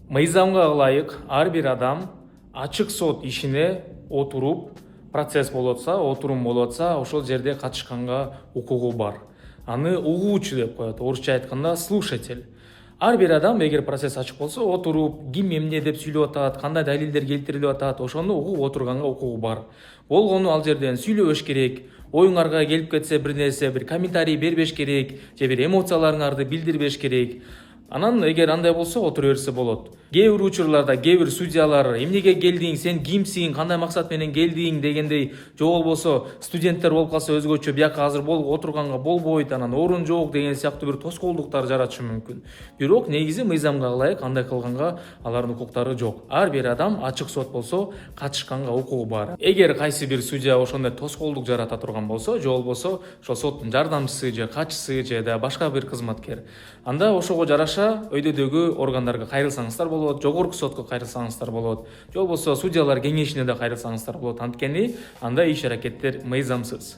Мыйзамга ылайык ар бир адам ачык сот ишине отуруп, процесс болуп атса, отурум болуп атса, ошол жерде катышканга укугу бар. Аны угуучу деп коет, орусча айтканда слушатель. Ар бир адам эгер процесс ачык болсо, отуруп, ким эмне деп сүйлөп атат, кандай далилдер келтирилип атат, ошону угуп отурганга укугу бар. Болгону ал жерден сүйлөбөш керек, оюңарга келип кетсе бир нерсе, бир комментарий бербеш керек, же бир эмоцияларыңарды билдирбеш керек. Анан эгер андай болсо отура берсе болот. Кээ бир учурларда кээ бир судьялар эмнеге келдиң, сен кимсиң, кандай максат менен келдиң дегендей, же болбосо студенттер болуп калса өзгөчө бияка азыр отурганга болбойт, анан орун жок деген сыяктуу бир тоскоолдуктар жаратышы мүмкүн. Бирок негизи мыйзамга ылайык андай кылганга алардын укуктары жок. Ар бир адам ачык сот болсо катышканга укугу бар. Эгер кайсы бир судья ошондой тоскоолдук жарата турган болсо, же болбосо ошол соттун жардамчысы же катчысы же да башка бир кызматкер, анда ошого жараша өйдөдөгү органдарга кайрылсаңыздар болот, жогорку сотко кайрылсаңыздар болот, же болбосо судьялар кеңешине да кайрылсаңыздар болот. Анткени анда иш аракеттер мыйзамсыз.